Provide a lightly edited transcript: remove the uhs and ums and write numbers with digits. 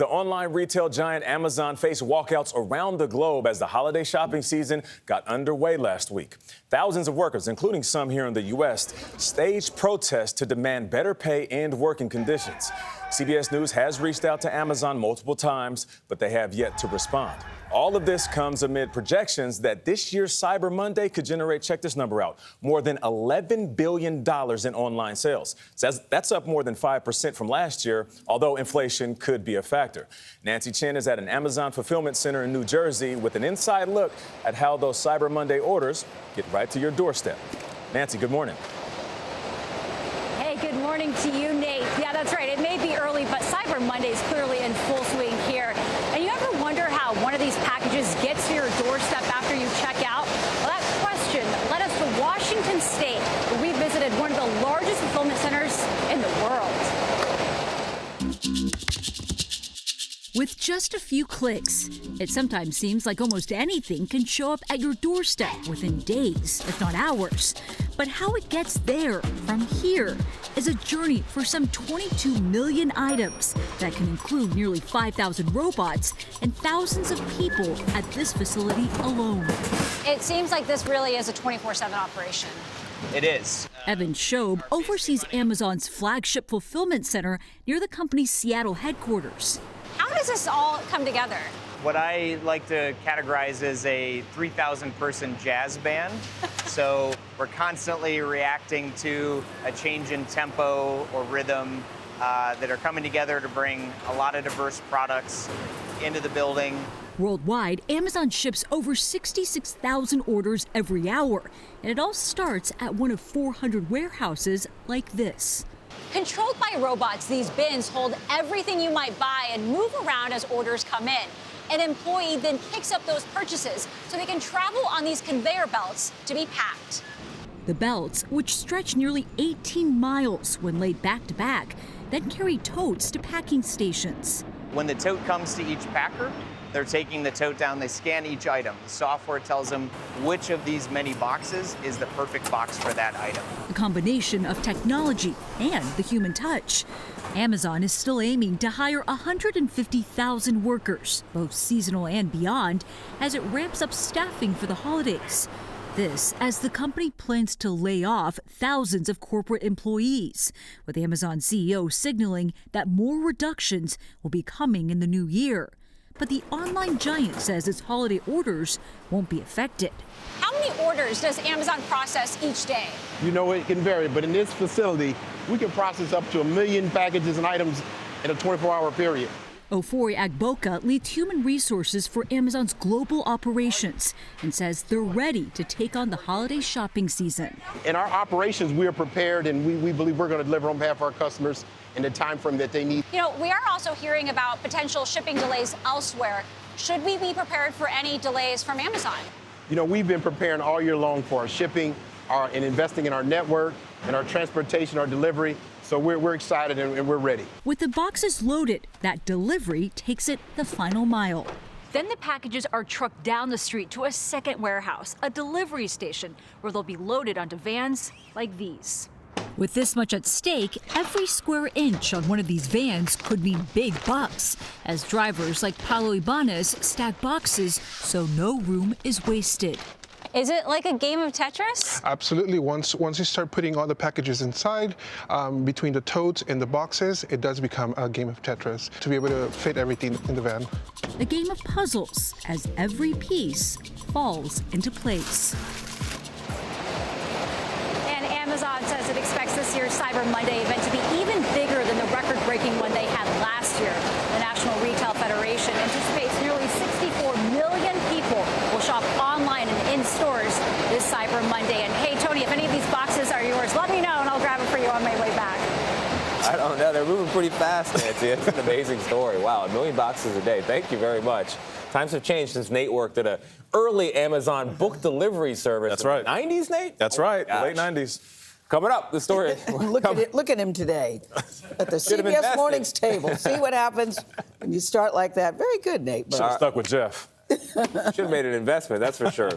The online retail giant Amazon faced walkouts around the globe as the holiday shopping season got underway last week. Thousands of workers, including some here in the U.S., staged protests to demand better pay and working conditions. CBS News has reached out to Amazon multiple times, but they have yet to respond. All of this comes amid projections that this year's Cyber Monday could generate, check this number out, more than $11 billion in online sales. That's up more than 5% from last year, although inflation could be a factor. Nancy Chen is at an Amazon fulfillment center in New Jersey with an inside look at how those Cyber Monday orders get right to your doorstep. Nancy, good morning. Hey, good morning to you, Nate. Yeah, that's right. It may be early, but Cyber Monday is clearly in full swing here. And you ever wonder how one of these packages gets to your doorstep after you check out? Well, that question led us to Washington State, where we visited one of the largest fulfillment centers in the world. With just a few clicks, it sometimes seems like almost anything can show up at your doorstep within days, if not hours. But how it gets there from here is a journey for some 22 million items that can include nearly 5,000 robots and thousands of people at this facility alone. It seems like this really is a 24/7 operation. It is. Evan Shobe oversees Amazon's flagship fulfillment center near the company's Seattle headquarters. How does this all come together? What I like to categorize as a 3,000-person jazz band. So we're constantly reacting to a change in tempo or rhythm that are coming together to bring a lot of diverse products into the building. Worldwide, Amazon ships over 66,000 orders every hour, and it all starts at one of 400 warehouses like this. Controlled by robots, these bins hold everything you might buy and move around as orders come in. An employee then picks up those purchases so they can travel on these conveyor belts to be packed. The belts, which stretch nearly 18 miles when laid back to back, then carry totes to packing stations. When the tote comes to each packer, they're taking the tote down, they scan each item. The software tells them which of these many boxes is the perfect box for that item. A combination of technology and the human touch. Amazon is still aiming to hire 150,000 workers, both seasonal and beyond, as it ramps up staffing for the holidays. This as the company plans to lay off thousands of corporate employees, with Amazon CEO signaling that more reductions will be coming in the new year. But the online giant says its holiday orders won't be affected. How many orders does Amazon process each day? You know, it can vary, but in this facility, we can process up to 1 million packages and items in a 24-hour period. Ofori Agboka leads human resources for Amazon's global operations and says they're ready to take on the holiday shopping season. In our operations, we are prepared, and we believe we're going to deliver on behalf of our customers in the time frame that they need. You know, we are also hearing about potential shipping delays elsewhere. Should we be prepared for any delays from Amazon? You know, we've been preparing all year long for our shipping, and investing in our network, and our transportation, our delivery. So we're excited and we're ready. With the boxes loaded, that delivery takes it the final mile. Then the packages are trucked down the street to a second warehouse, a delivery station, where they'll be loaded onto vans like these. With this much at stake, every square inch on one of these vans could mean big bucks, as drivers like Paulo Ibanez stack boxes so no room is wasted. Is it like a game of Tetris? Absolutely. Once you start putting all the packages inside, between the totes and the boxes, it does become a game of Tetris to be able to fit everything in the van. A game of puzzles, as every piece falls into place. And Amazon says it expects this year's Cyber Monday event to be even bigger than the record-breaking one they had last year. The National Retail Federation anticipates nearly 64 million people will shop online and in stores this Cyber Monday. And hey, Tony, if any of these boxes are yours, let me know and I'll grab it for you on my way back. I don't know. They're moving pretty fast, Nancy. It's an amazing story. Wow, 1 million boxes a day. Thank you very much. Times have changed since Nate worked at an early Amazon book delivery service. That's right. 90s, Nate? That's right. Late 90s. Coming up, the story. Look at him today at the CBS Mornings table. See what happens when you start like that. Very good, Nate. Should have stuck with Jeff. Should have made an investment, that's for sure.